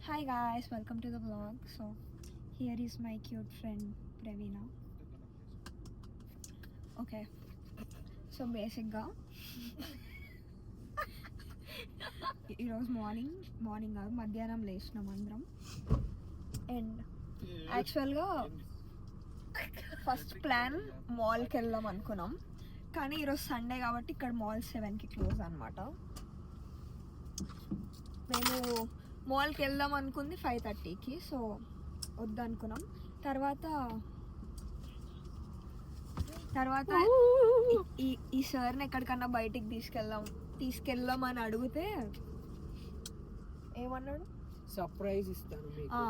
Hi guys, welcome to the vlog. So here is my cute friend Pravina. Okay, so basically ఈరోజు morning మధ్యాహ్నం లేచినాం అందరం. And యాక్చువల్గా first plan మాల్కి వెళ్దాం అనుకున్నాం, కానీ ఈరోజు సండే కాబట్టి ఇక్కడ మాల్ 7కి క్లోజ్ అనమాట. మేము మాల్కి వెళ్దాం అనుకుంది 5:30కి, సో వద్దనుకున్నాం. తర్వాత ఈ సార్ని ఎక్కడికన్నా బయటికి తీసుకెళ్దామని అడిగితే ఏమన్నాడు, సర్ప్రైజ్ ఇస్తాను మీకు.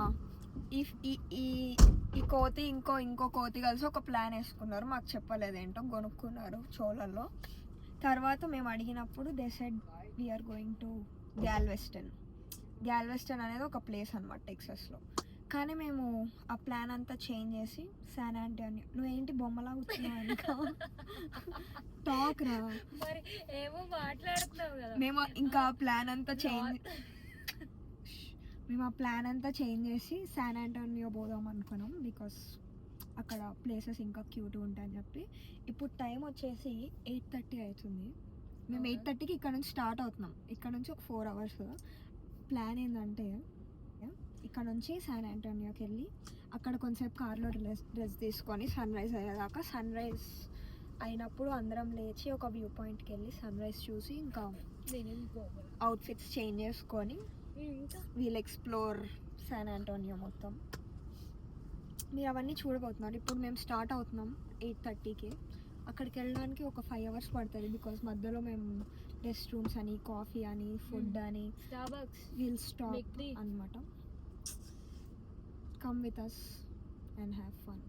ఈ కోతి ఇంకో కోతి కలిసి ఒక ప్లాన్ వేసుకున్నారు, మాకు చెప్పలేదు ఏంటో, కొనుక్కున్నారు చోళల్లో. తర్వాత మేము అడిగినప్పుడు they said we are going to Galveston అనేది ఒక ప్లేస్ అనమాట టెక్సస్లో. కానీ మేము ఆ ప్లాన్ అంతా చేంజ్ చేసి శాన్ ఆంటోనియో. నువ్వేంటి బొమ్మలా కూర్చున్నావు? టాక్ రా, మేము ఇంకా ఆ ప్లాన్ అంతా చేంజ్ చేసి శాన్ ఆంటోనియో పోదాం అనుకున్నాం, బికాస్ అక్కడ ప్లేసెస్ ఇంకా క్యూట్గా ఉంటాయని చెప్పి. ఇప్పుడు టైం వచ్చేసి 8:30 అవుతుంది. మేము 8:30కి ఇక్కడ నుంచి స్టార్ట్ అవుతున్నాం. ఇక్కడ నుంచి ఒక 4 hours. ప్లాన్ ఏంటంటే ఇక్కడ నుంచి శాన్ ఆంటోనియోకి వెళ్ళి అక్కడ కొంచెంసేపు కార్లో డ్రెస్ తీసుకొని సన్ రైజ్ అయ్యేదాకా, సన్ రైజ్ అయినప్పుడు అందరం లేచి ఒక వ్యూ పాయింట్కి వెళ్ళి సన్ రైజ్ చూసి ఇంకా అవుట్ఫిట్స్ చేంజ్ చేసుకొని వీల్ ఎక్స్ప్లోర్ శాన్ ఆంటోనియో మొత్తం. మీరు అవన్నీ చూడబోతున్నారు. ఇప్పుడు మేము స్టార్ట్ అవుతున్నాం 8:30కి. అక్కడికి వెళ్ళడానికి ఒక 5 hours పడుతుంది, బికాస్ మధ్యలో మేము రెస్ట్ రూమ్స్ అని, కాఫీ అని, ఫుడ్ అని, విల్ స్టాప్ అన్నమాట. Come with us and have fun.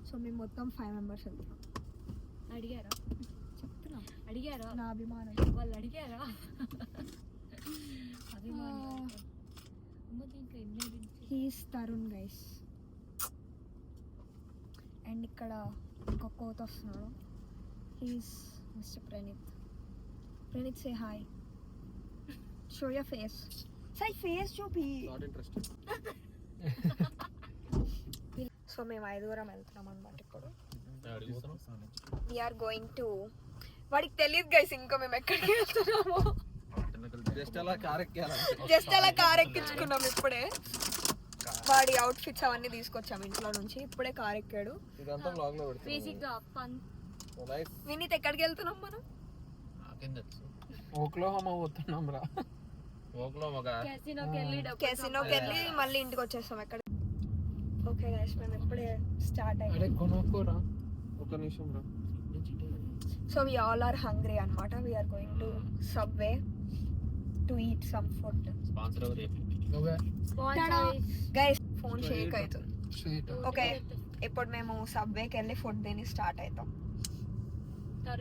So మేము మొత్తం 5 members వెళ్తున్నాం. అడిగారా నా అభిమానం వాళ్ళు అడిగారా? He's Tarun guys. అండ్ ఇక్కడ ఇంకొక కోత వస్తున్నాడు, he's Mister Praneeth say hi, show your face. సై ఫేస్ చూపి. సో మేము 5 వెళ్తున్నాం అనమాట. ఇప్పుడు వీఆర్ గోయింగ్ టు, వాడికి తెలియదు గైస్ ఇంకా మేము ఎక్కడికి వెళ్తున్నాము. జస్ట్ అలా కార్ ఎక్కించుకున్నాం ఇప్పుడే. వాడి అవుట్ఫిట్స్ అవన్నీ తీసుకొచ్చాము ఇంట్లో నుంచి, ఇప్పుడే కార్ ఎక్కాడు. వినీత్ ఎక్కడికి వెళ్తున్నాం మనం? ఓక్లహోమా పోతున్నాం రా. కెసినోకి వెళ్ళి మళ్ళీ ఇంటికి వచ్చేస్తాం. ఎక్కడ ఓకే గైస్, మేము ఇప్పుడే స్టార్ట్ అయ్యాం. ఒక నిమిషం రా. So we all are hungry అనమాట. we are going to Subway to eat some food. Guys phone shake అవుతుంది. ఓకే, ఇప్పుడు మేము సబ్వేకి వెళ్ళి ఫుడ్ తిని స్టార్ట్ అవుతాం.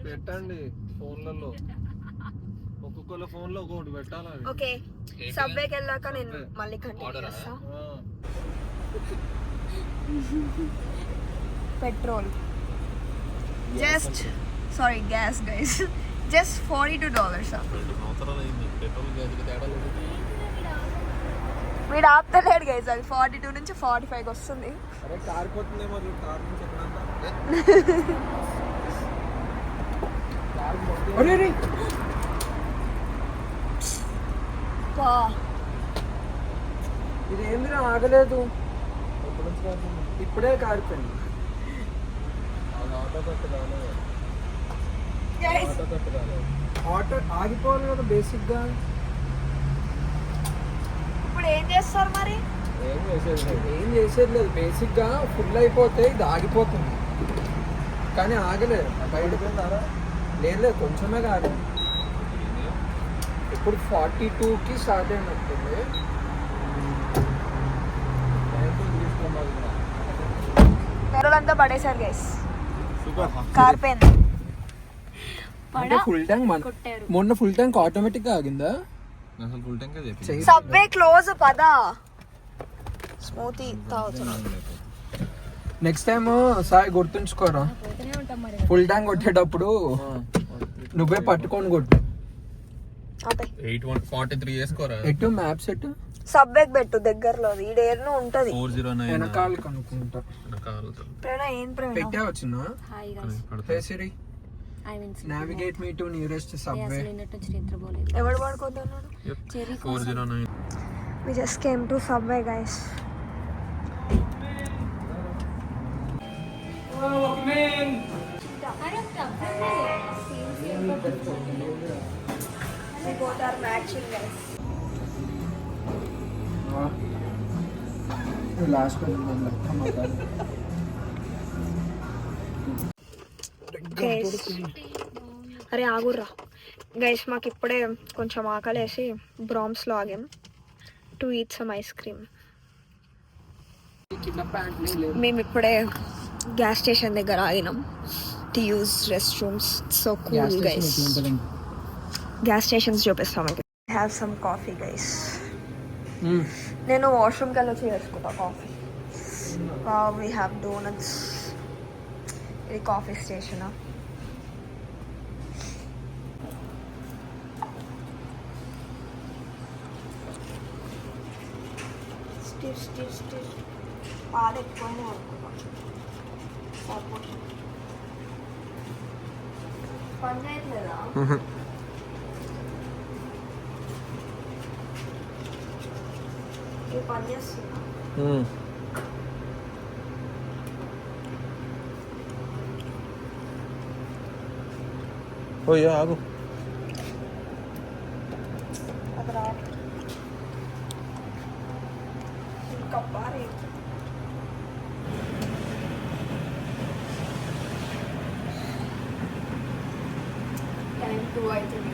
పెట్టండి ఫోన్లలో, ఒక్కొక్కళ్ళ ఫోన్లో ఒకటి పెట్టాలి. ఓకే, సబ్వేకి వెళ్ళాక నేను మళ్ళీ కంటిన్యూ చేస్తా. Petrol just gas guys just $42. వీడు ఆపుతలేడు గైస్, అది 42 నుంచి 45 వస్తుంది. ఇది ఏంది ఆగలేదు, ఇప్పుడే కారిపోయింది. ఆటో ఆగిపోవాలి కదా బేసిక్ గా. ఇప్పుడు ఏం చేస్తారు మరి? ఏం చేసేది లేదు, బేసిక్ గా ఫుల్ అయిపోతే ఇది ఆగిపోతుంది, కానీ ఆగలేదు. బయటకున్నారా? లేదు, కొంచెమే కాదు. ఇప్పుడు 42కి స్టార్ట్ అయినట్టుంది. పెట్రోల్ అంతా పడేశారు గైస్, కారిపోయింది. ఫుల్ ట్యాంక్ మొన్న ఫుల్ ట్యాంక్ ఆటోమేటిక్ గా ఆగిందా? సబ్వే క్లోజ్ పదా. స్మూతీ తాగుతున్నాను. నెక్స్ట్ టైం సాయి గుర్తుంచుకోరా, ఫుల్ ట్యాంక్ కొట్టేటప్పుడు నువ్వే పట్టుకొని కొట్టు. 843 చేసుకోరా. ఎటు మ్యాప్స్ ఎటు సబ్వేక్ పెట్టు దగ్గరలో ఈడేర్ను ఉంటది 409 వెనకాల కనుక్కుంటా. ఏం పెట్టే వచ్చిన hi guys hey Siri I mean navigate me to nearest subway. ఎవడు పడుకోతున్నాడు? 409. We just came to Subway, guys. We both are matching, guys. Last అరే ఆగుర్రా గైస్, మాకు ఇప్పుడే కొంచెం ఆకలేసి బ్రామ్స్లో ఆగాం to eat some ice cream. మేము ఇప్పుడే గ్యాస్ స్టేషన్ దగ్గర ఆగినాం to use restrooms. So cool guys. Gas stations చూపిస్తాం. Have some coffee guys. నేను వాష్రూమ్కి వెళ్ళి వచ్చి చేసుకుంటా కాఫీ. We have donuts. ఇది కాఫీ స్టేషనా? పాలు ఎక్కువనే అనుకున్నాం. పని చేయట్లేదా? ఇది పని చేస్తున్నా. ఓయ్ ఆగు. అది రా కప్పారి. టైం 2 అవుతుంది.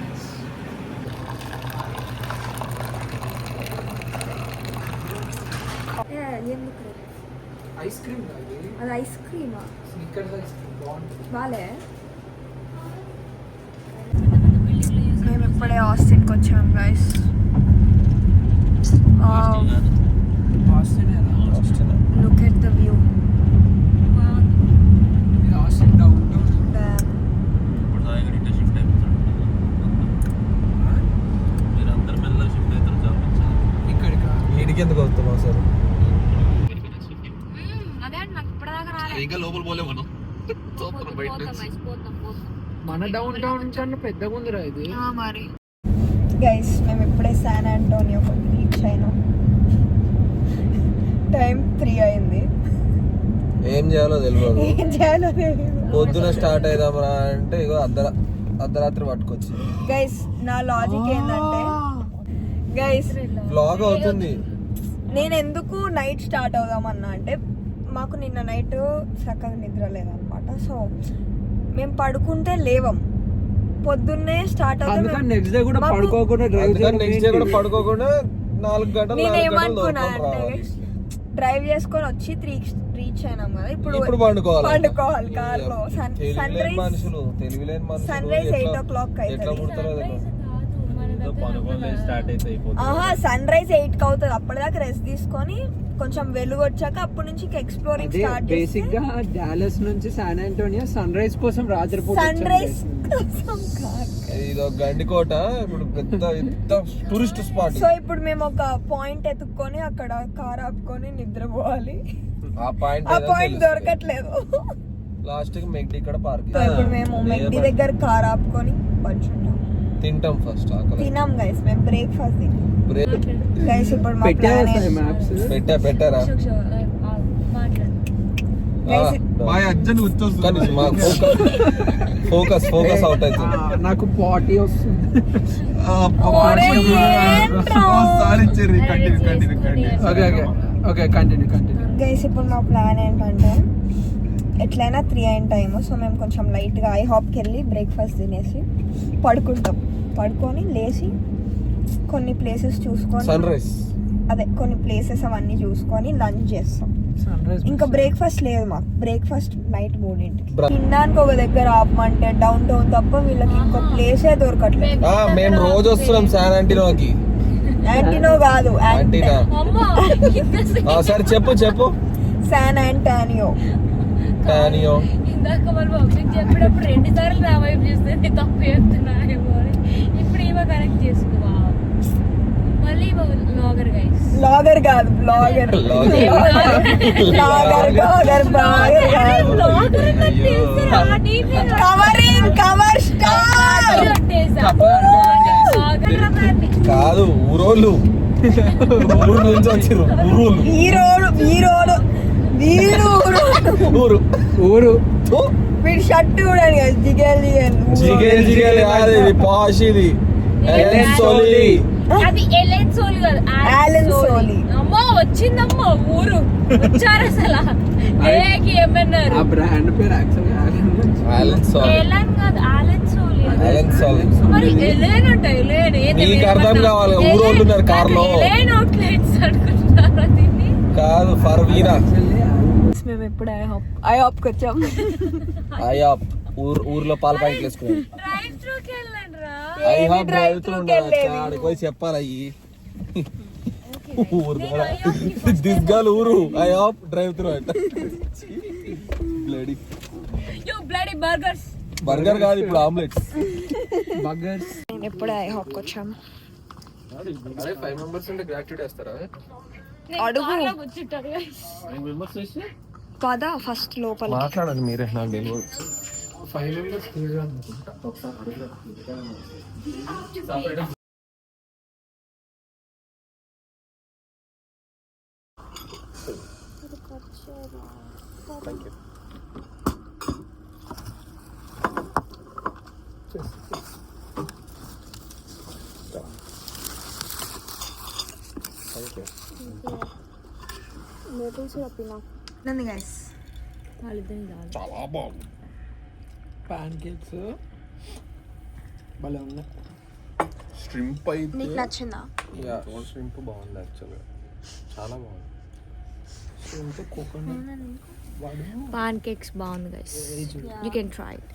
ఎందుకు ఐస్ క్రీమ్ అది ఐస్ క్రీమా? స్నిక్కర్స్ ఐస్ క్రీమ్ బాగుంటుంది. బాలే. మేము ఇప్పుడే ఆస్టిన్కి వచ్చాం guys. Look at the view. Austin down town. ఇప్పుడు సాయిగా ఇటే షిఫ్ట్ అయిపోతాడు. మీరందరూ మెల్లగా షిఫ్ట్ అవుతారు చాపించాలి. ఇక్కడికా వీడికి ఎందుకు వస్తున్నావు సార్? అదే నాకు ఇప్పటిదాకా రాలేదు. ఇంకా లోపల పోలే మనం. చూస్తున్నాం బయట నుంచి. మన డౌన్ టౌన్ కన్నా పెద్దగా ఉందిరా ఇది. మరి గైస్ మేము ఇప్పుడే శాన్ ఆంటోనియో రీచ్ అయినాం. టైం 3 అయింది. ఏం చేయాలో తెలియదు. ఏం చేయాలో తెలియదు. పొద్దున స్టార్ట్ అయిదామరా అంటే ఇగో అర్ధరాత్రి పట్టుకొచ్చి. గైస్ నా లాజిక్ ఏంటంటే గైస్ బ్లాగ్ అవుతుంది. నేను ఎందుకు నైట్ స్టార్ట్ అవుదామన్నా అంటే మాకు నిన్న నైట్ చక్కగా నిద్ర లేదనమాట. సో మేము పడుకుంటే లేవం, పొద్దున్నే స్టార్ట్ అవుతాం. నెక్స్ట్ డే కూడా పడుకోకుండా నెక్స్ట్ డే కూడా పడుకోకుండా 4 గంటలు. నేను ఏమనుకున్నా అంటే డ్రైవ్ చేసుకొని వచ్చి 3 రీచ్ అయినాం కదా, ఇప్పుడు పండుకోవాలి కార్ లో. సన్ రైజ్ మనుషులు తెలివిలేని మనుషులు సన్ రైజ్ 8 o'clock ఎట్లా పుడతారో తెలియదు. సన్ రైజ్ 8 కి అవుతుంది. అప్పటిదాకా రెస్ట్ తీసుకొని కొంచెం వెలుగు వచ్చాక అప్పటి నుంచి ఎక్స్ప్లోరింగ్ స్టార్ట్. బేసిక్ గా డాలస్ నుంచి శాన్ ఆంటోనియో సన్ రైజ్ కోసం రాత్రిపూట సన్ రైజ్ కోసం ఇది గండికోట. ఇప్పుడు పెద్ద టూరిస్ట్ స్పాట్. సో ఇప్పుడు మేము ఒక పాయింట్ ఎత్తుక్కొని అక్కడ కార్ ఆపుకొని నిద్రపోవాలి. ఆ పాయింట్ దొరకట్లేదు. లాస్ట్ కి మెగ్డి ఇక్కడ పార్క్. ఇప్పుడు మేము మెగ్డి దగ్గర కార్ ఆపుకొని పడుచుంటాం. తింటాం ఫస్ట్. తినాం గైస్, మేము బ్రేక్ఫాస్ట్ తిన్నాం గైస్. ఇప్పుడు మా ప్లాన్ పెట్టారా ఫోకస్ అవుట్ అవుతుంది. నాకు పార్టీ వస్తుంది. Okay continue. గైస్ ఇప్పుడు మా ప్లాన్ ఏంటంటే ఎట్లయినా 3 అయిన టైము. సో మేము కొంచెం లైట్గా ఐ హాప్కి వెళ్ళి బ్రేక్ఫాస్ట్ తినేసి పడుకుంటాం. పడుకొని లేచి కొన్ని ప్లేసెస్ చూసుకొని అదే కొన్ని ప్లేసెస్ అవన్నీ చూసుకొని లంచ్ చేస్తాం. ఇంకా బ్రేక్ఫాస్ట్ లేదు మాకు. బ్రేక్ఫాస్ట్ నైట్ 3ంటికి. తినడానికి ఒక దగ్గర ఆపమంటే డౌన్ టౌన్ తప్ప వీళ్ళకి ఇంకో ప్లేసే దొరకట్లేదు. మేము రోజు వస్తున్నాం శాన్ ఆంటోనియోకి. యాంటీనో కాదు, యాంటీనా. సరే చెప్పు శాన్ ఆంటోనియో. ఇందాక వాళ్ళు పబ్లిక్ చెప్పేటప్పుడు 2 సార్లు నా వైపు చూస్తే తప్పు చెప్తున్నాను. ఇప్పుడు కరెక్ట్ చేస్తుంది మళ్ళీ బ్లాగర్ గైస్ బ్లాగర్ కాదు బ్లాగర్ కవరింగ్ కవర్ స్టార్ కాదు ఊరోళ్ళు ఊరు నుంచి వచ్చిర్రు ఊరోళ్ళు వీరోడు ఊరు ఊరు వీడి షర్ట్ చూడండి కదా జిగేల్ జిగేల్ కాదు ఇది పాష్ ఇది ఎలెన్ సోలీ అది ఎలెన్ సోలీ కాదు Alan Soli. అమ్మో వచ్చిందమ్మో ఊరు వచ్చారు అసలు ఏమన్నారు ఆ బ్రాండ్ పేరు యాక్చువల్గా ఎలెన్ సోలీ ఎలెన్ కాదు ఆలెన్ సోలీ ఎలెన్ సోలీ మరి ఎలెన్ అంట ఎలెన్ నీకు అర్థం కావాలి ఊరోళ్ళు ఉన్నారు కార్లో ఎలెన్ అవుట్లెట్స్ అనుకుంటున్నారా దీన్ని కాదు ఫర్వీనా మేము ఎప్పుడు ఐహాప్కి వచ్చాం అయ్యాప్ ఊర్లో పాల ప్యాకెట్లు వేసుకున్నాం డ్రైవ్ త్రూకి వెళ్ళండి రా ఐహాప్ డ్రైవ్ త్రూ ఆడికి పోయి చెప్పాలి అయ్యి ఊరు దిస్ గర్ల్ ఊరు ఐహాప్ డ్రైవ్ త్రూ అంట bloody you bloody burgers burger కాదు ఇప్పుడు ఆమ్లెట్స్ బర్గర్స్. మేము ఎప్పుడు ఐహాప్కి వచ్చాం అరే 5 మెంబర్స్ ఉంటే గ్రాట్యుటీ వేస్తారా? అడుగు కూర్చుంటారు పద ఫస్ట్ లోపల మాట్లాడండి మీరే నాకు తెలియదు 5 మెంబర్స్ అనుకుంటా. ఒకసారి అడుగుదాం. నంది గైస్ చాలా బాగుంది పాన్ కేక్స్ భలే ఉన్నాయి. స్ట్రింప్ అయితే నీకు నచ్చిందా స్ట్రింప్ బాగుంది యాక్చువల్గా చాలా బాగుంది కోకోనట్ పాన్ కేక్స్ బాగుంది guys you can try it